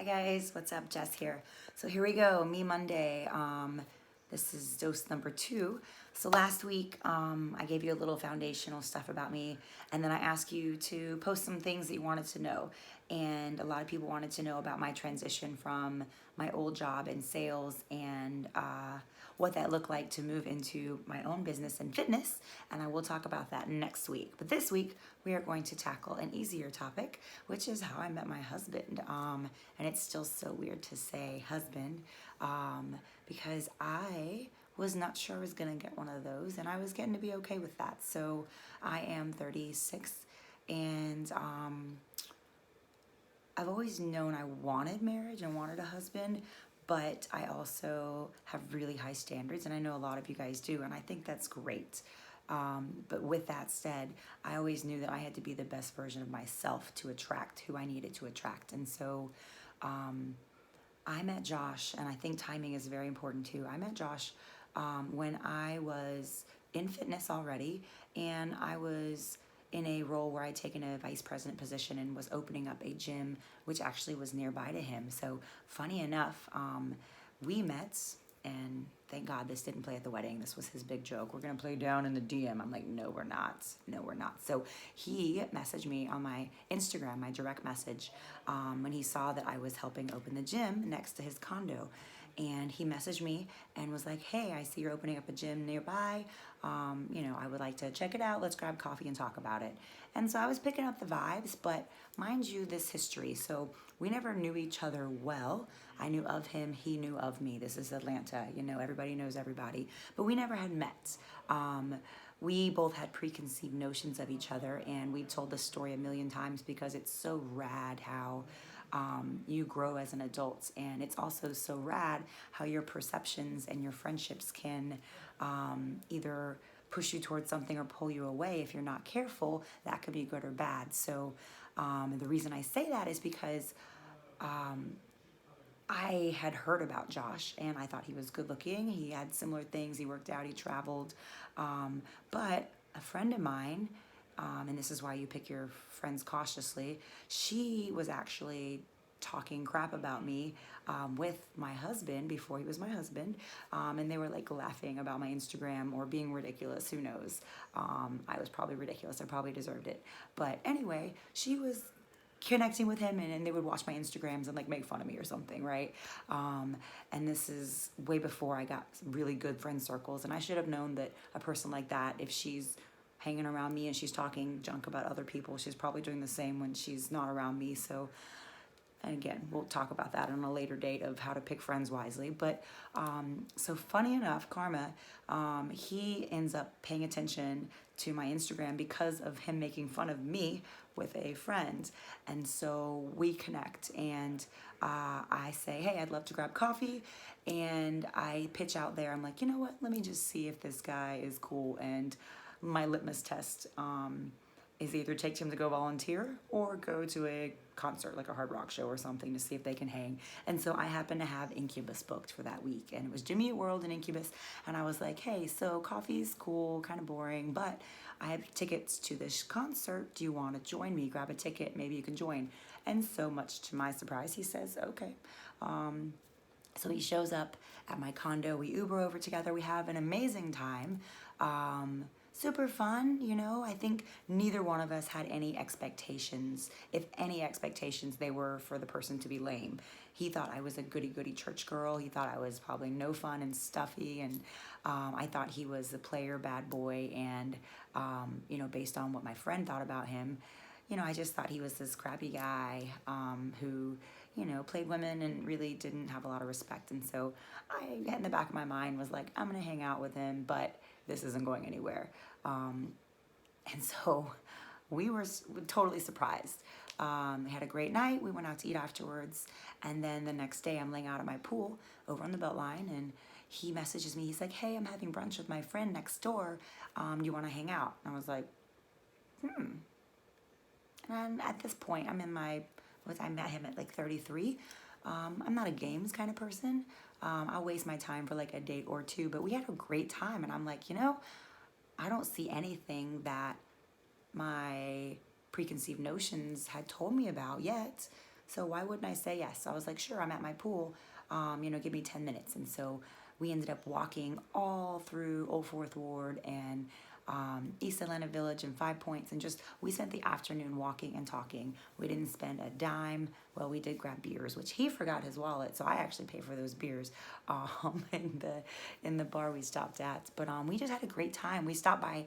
guys, what's up? Jess here. So here we go, Me Monday. This is dose number 2. So last week, I gave you a little foundational stuff about me, and then I asked you to post some things that you wanted to know. And a lot of people wanted to know about my transition from my old job in sales and what that looked like to move into my own business in fitness. And I will talk about that next week. But this week, we are going to tackle an easier topic, which is how I met my husband. And it's still so weird to say husband because I was not sure I was gonna get one of those, and I was getting to be okay with that. So I am 36, and I've always known I wanted marriage and wanted a husband, but I also have really high standards, and I know a lot of you guys do, and I think that's great. But with that said, I always knew that I had to be the best version of myself to attract who I needed to attract. And so I met Josh, and I think timing is very important too. I met Josh when I was in fitness already, and I was in a role where I'd taken a vice president position and was opening up a gym, which actually was nearby to him. So funny enough, we met, and thank God this didn't play at the wedding. This was his big joke. We're gonna play down in the DM. I'm like, no, we're not. No, we're not. So he messaged me on my Instagram, my direct message, when he saw that I was helping open the gym next to his condo. And he messaged me and was like, hey, I see you're opening up a gym nearby. I would like to check it out. Let's grab coffee and talk about it. And so I was picking up the vibes, but mind you, this history. So we never knew each other well. I knew of him, he knew of me. This is Atlanta, everybody knows everybody. But we never had met. We both had preconceived notions of each other, and we told this story a million times because it's so rad how you grow as an adult, and it's also so rad how your perceptions and your friendships can either push you towards something or pull you away. If you're not careful, that could be good or bad. So the reason I say that is because I had heard about Josh, and I thought he was good looking. He had similar things. He worked out, he traveled. But a friend of mine, and this is why you pick your friends cautiously, she was actually talking crap about me with my husband before he was my husband, and they were like laughing about my Instagram or being ridiculous. Who knows? I was probably ridiculous. I probably deserved it. But anyway, she was connecting with him, and they would watch my Instagrams and like make fun of me or something, right? And this is way before I got really good friend circles, and I should have known that a person like that, if she's hanging around me and she's talking junk about other people, she's probably doing the same when she's not around me. So, and again, we'll talk about that on a later date of how to pick friends wisely. But so funny enough, Karma, he ends up paying attention to my Instagram because of him making fun of me with a friend. And so we connect, and I say, hey, I'd love to grab coffee. And I pitch out there, I'm like, you know what, let me just see if this guy is cool. And my litmus test is either take him to go volunteer or go to a concert, like a hard rock show or something, to see if they can hang. And so I happened to have Incubus booked for that week, and it was Jimmy Eat World and Incubus. And I was like, hey, so coffee's cool, kind of boring, but I have tickets to this concert. Do you want to join me? Grab a ticket, maybe you can join. And so much to my surprise, he says, okay. So he shows up at my condo. We Uber over together. We have an amazing time. Super fun, I think neither one of us had any expectations. If any expectations, they were for the person to be lame. He thought I was a goody-goody church girl. He thought I was probably no fun and stuffy, and I thought he was a player bad boy, and based on what my friend thought about him, I just thought he was this crappy guy who, played women and really didn't have a lot of respect. And so I, in the back of my mind, was like, I'm going to hang out with him, but this isn't going anywhere. And so we were totally surprised. We had a great night. We went out to eat afterwards. And then the next day, I'm laying out at my pool over on the Beltline, and he messages me. He's like, hey, I'm having brunch with my friend next door. You want to hang out? And I was like, And at this point, I met him at like 33. I'm not a games kind of person. I'll waste my time for like a date or two, but we had a great time. And I'm like, I don't see anything that my preconceived notions had told me about yet. So why wouldn't I say yes? So I was like, sure, I'm at my pool. Give me 10 minutes. And so we ended up walking all through Old Fourth Ward and East Atlanta Village and Five Points, and just we spent the afternoon walking and talking. We didn't spend a dime. Well, we did grab beers, which he forgot his wallet, so I actually paid for those beers in the bar we stopped at. But we just had a great time. We stopped by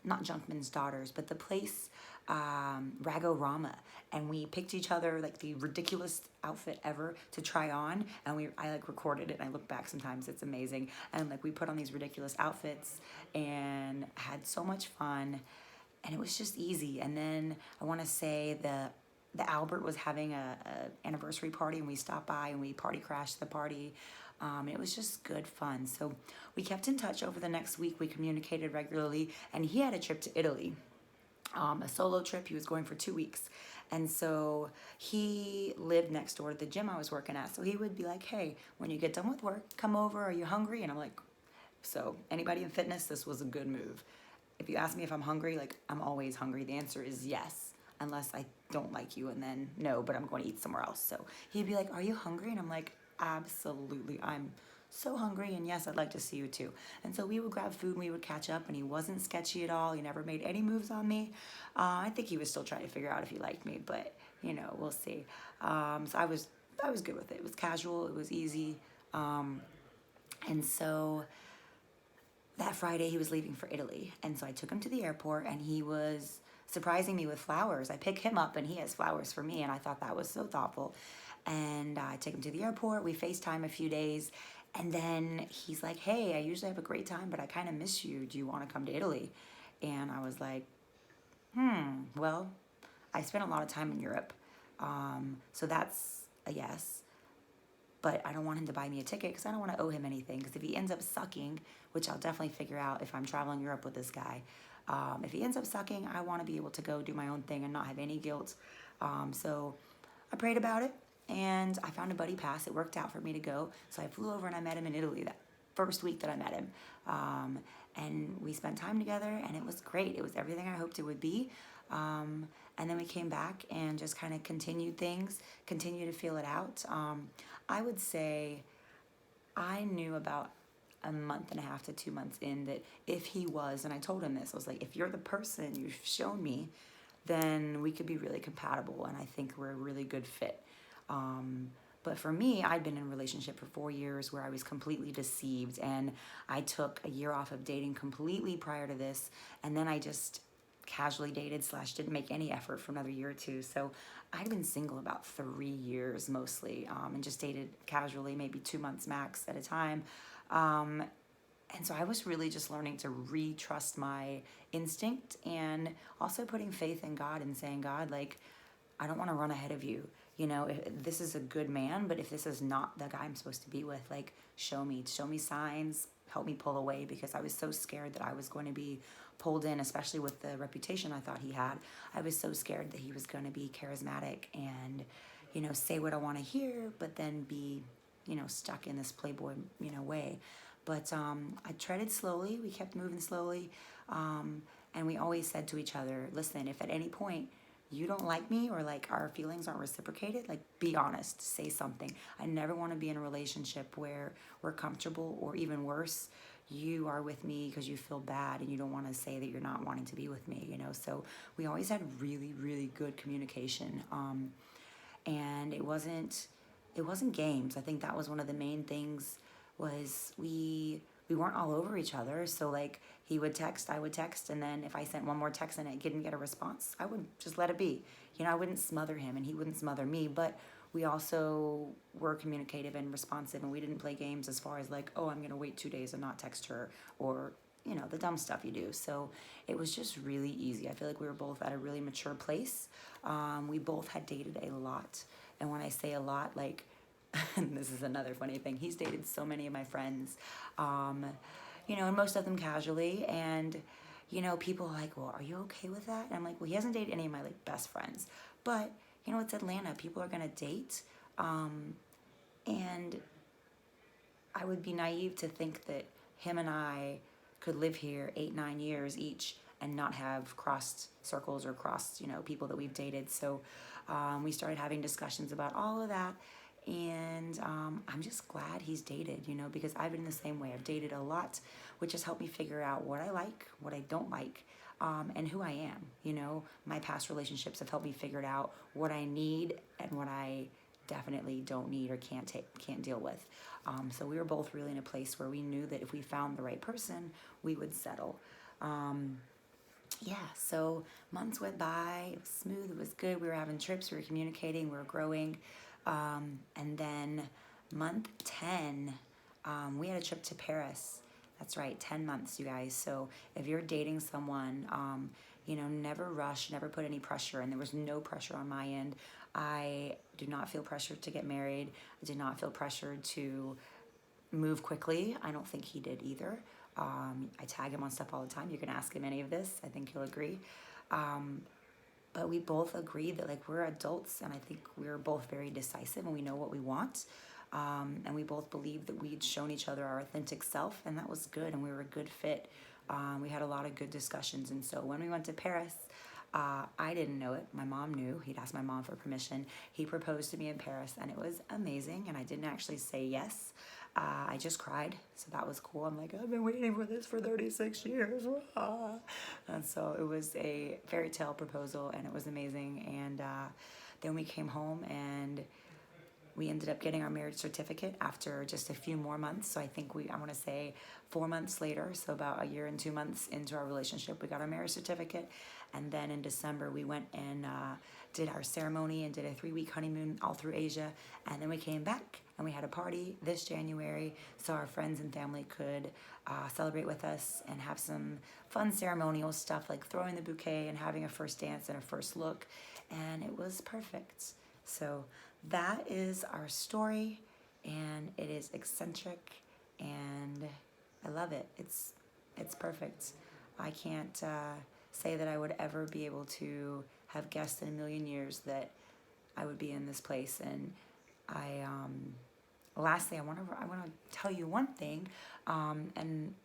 not Junkman's Daughters, but the place Ragorama, and we picked each other like the ridiculous outfit ever to try on, and I like recorded it and I look back sometimes, it's amazing. And like we put on these ridiculous outfits and had so much fun, and it was just easy. And then I want to say the Albert was having a anniversary party, and we stopped by and we party crashed the party. It was just good fun. So we kept in touch over the next week. We communicated regularly, and he had a trip to Italy, a solo trip. He was going for 2 weeks. And so he lived next door to the gym I was working at. So he would be like, hey, when you get done with work, come over. Are you hungry? And I'm like, so anybody in fitness, this was a good move. If you ask me if I'm hungry, like I'm always hungry. The answer is yes, unless I don't like you, and then no, but I'm going to eat somewhere else. So he'd be like, are you hungry? And I'm like, absolutely. I'm so hungry, and yes, I'd like to see you too. And so we would grab food and we would catch up, and he wasn't sketchy at all. He never made any moves on me. I think he was still trying to figure out if he liked me, but we'll see. So I was good with it. It was casual, it was easy. And so that Friday he was leaving for Italy, and so I took him to the airport, and he was surprising me with flowers. I pick him up and he has flowers for me, and I thought that was so thoughtful. And I take him to the airport, we FaceTime a few days, and then he's like, hey, I usually have a great time, but I kind of miss you. Do you want to come to Italy? And I was like, well, I spent a lot of time in Europe, so that's a yes. But I don't want him to buy me a ticket because I don't want to owe him anything. Because if he ends up sucking, which I'll definitely figure out if I'm traveling Europe with this guy, if he ends up sucking, I want to be able to go do my own thing and not have any guilt. So I prayed about it, and I found a buddy pass. It worked out for me to go. So I flew over and I met him in Italy that first week that I met him. And we spent time together, and it was great. It was everything I hoped it would be. And then we came back and just kind of continued to feel it out. I would say I knew about a month and a half to 2 months in that if he was, and I told him this, I was like, if you're the person you've shown me, then we could be really compatible, and I think we're a really good fit. But for me, I'd been in a relationship for 4 years where I was completely deceived, and I took a year off of dating completely prior to this, and then I just casually dated / didn't make any effort for another year or two. So I'd been single about 3 years mostly, and just dated casually, maybe 2 months max at a time. And so I was really just learning to retrust my instinct, and also putting faith in God and saying, God, like, I don't want to run ahead of you. If this is a good man, but if this is not the guy I'm supposed to be with, like, show me signs, help me pull away, because I was so scared that I was going to be pulled in, especially with the reputation I thought he had. I was so scared that he was going to be charismatic and, say what I want to hear, but then be, stuck in this playboy, way. But I treaded slowly. We kept moving slowly. And we always said to each other, listen, if at any point you don't like me, or like our feelings aren't reciprocated, like, be honest, say something. I never want to be in a relationship where we're comfortable, or even worse, you are with me because you feel bad and you don't want to say that you're not wanting to be with me, So we always had really, really good communication. And it wasn't games. I think that was one of the main things, was we weren't all over each other. So like, he would text, I would text, and then if I sent one more text and I didn't get a response, I would just let it be. I wouldn't smother him and he wouldn't smother me, but we also were communicative and responsive, and we didn't play games as far as like, oh, I'm going to wait 2 days and not text her, or, the dumb stuff you do. So it was just really easy. I feel like we were both at a really mature place. We both had dated a lot. And when I say a lot, like, and this is another funny thing, he's dated so many of my friends, and most of them casually. And, people are like, well, are you okay with that? And I'm like, well, he hasn't dated any of my like best friends, but it's Atlanta. People are going to date. And I would be naive to think that him and I could live here 8-9 years each and not have crossed circles or crossed, people that we've dated. So We started having discussions about all of that. And I'm just glad he's dated, you know, because I've been the same way. I've dated a lot, which has helped me figure out what I like, what I don't like, and who I am. You know, my past relationships have helped me figure out what I need and what I definitely don't need or can't deal with. So we were both really in a place where we knew that if we found the right person, we would settle. Yeah, so months went by, it was smooth, it was good, we were having trips, we were communicating, we were growing. And then month 10, we had a trip to Paris. That's right, 10 months, you guys. So if you're dating someone, you know, never rush, never put any pressure. And there was no pressure on my end. I do not feel pressured to get married. I did not feel pressured to move quickly. I don't think he did either. I tag him on stuff all the time. You can ask him any of this. I think he'll agree. But we both agreed that like we're adults, and I think we're both very decisive and we know what we want. And we both believed that we'd shown each other our authentic self, and that was good, and we were a good fit. We had a lot of good discussions, and so when we went to Paris, I didn't know it. My mom knew. He'd asked my mom for permission. He proposed to me in Paris, and it was amazing, and I didn't actually say yes. I just cried, so that was cool. I'm like, I've been waiting for this for 36 years. And so it was a fairy tale proposal, and it was amazing. And then we came home, and we ended up getting our marriage certificate after just a few more months. So I think I want to say 4 months later, so about a year and 2 months into our relationship, we got our marriage certificate. And then in December, we went and did our ceremony and did a 3-week honeymoon all through Asia. And then we came back and we had a party this January so our friends and family could celebrate with us and have some fun ceremonial stuff like throwing the bouquet and having a first dance and a first look. And it was perfect. So that is our story, and it is eccentric, and I love it. It's perfect. I can't say that I would ever be able to have guessed in a million years that I would be in this place. And I lastly, I want to tell you one thing, and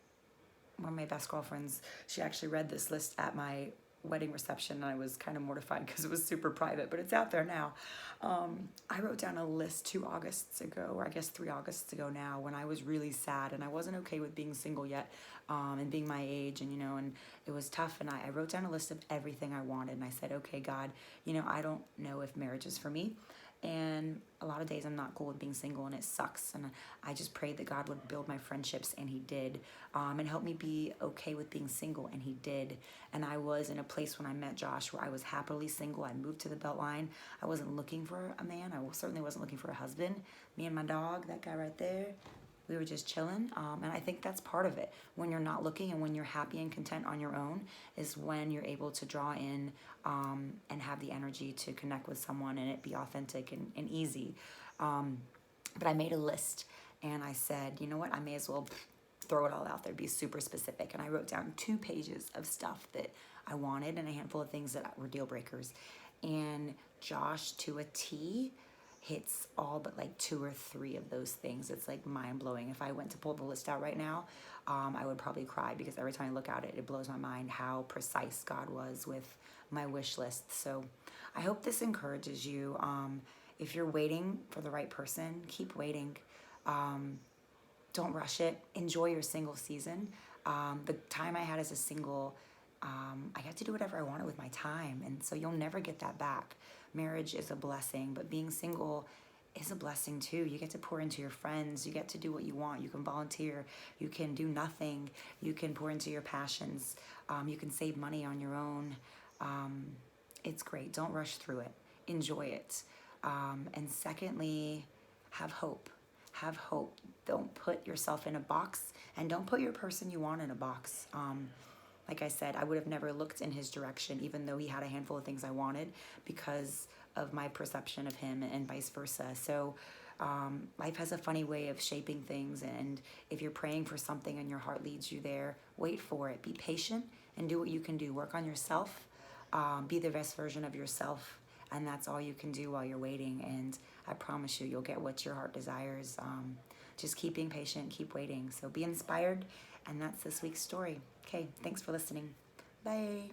one of my best girlfriends, she actually read this list at my wedding reception, and I was kind of mortified because it was super private, but it's out there now. I wrote down a list 2 Augusts ago, or I guess 3 Augusts ago now, when I was really sad and I wasn't okay with being single yet, and being my age, and you know, and it was tough. And I wrote down a list of everything I wanted, and I said, okay, God, you know, I don't know if marriage is for me. And a lot of days I'm not cool with being single, and it sucks. And I just prayed that God would build my friendships, and he did, and help me be okay with being single, and he did. And I was in a place when I met Josh where I was happily single. I moved to the Beltline. I wasn't looking for a man. I certainly wasn't looking for a husband. Me and my dog, that guy right there, we were just chilling. And I think that's part of it. When you're not looking and when you're happy and content on your own is when you're able to draw in and have the energy to connect with someone and it be authentic and easy. But I made a list, and I said, you know what, I may as well throw it all out there, be super specific. And I wrote down 2 pages of stuff that I wanted and a handful of things that were deal breakers. And Josh, to a T, hits all but like 2 or 3 of those things. It's like mind blowing. If I went to pull the list out right now, I would probably cry, because every time I look at it, it blows my mind how precise God was with my wish list. So I hope this encourages you. If you're waiting for the right person, keep waiting. Don't rush it. Enjoy your single season. The time I had as a single, I got to do whatever I wanted with my time, and so you'll never get that back. Marriage is a blessing, but being single is a blessing too. You get to pour into your friends. You get to do what you want. You can volunteer. You can do nothing. You can pour into your passions. You can save money on your own. It's great. Don't rush through it. Enjoy it. And secondly, have hope. Have hope. Don't put yourself in a box, and don't put your person you want in a box. Like I said, I would have never looked in his direction, even though he had a handful of things I wanted, because of my perception of him, and vice versa. So life has a funny way of shaping things, and if you're praying for something and your heart leads you there, wait for it. Be patient and do what you can do. Work on yourself. Be the best version of yourself, and that's all you can do while you're waiting. And I promise you, you'll get what your heart desires. Just keep being patient, keep waiting. So be inspired, and that's this week's story. Okay, thanks for listening. Bye.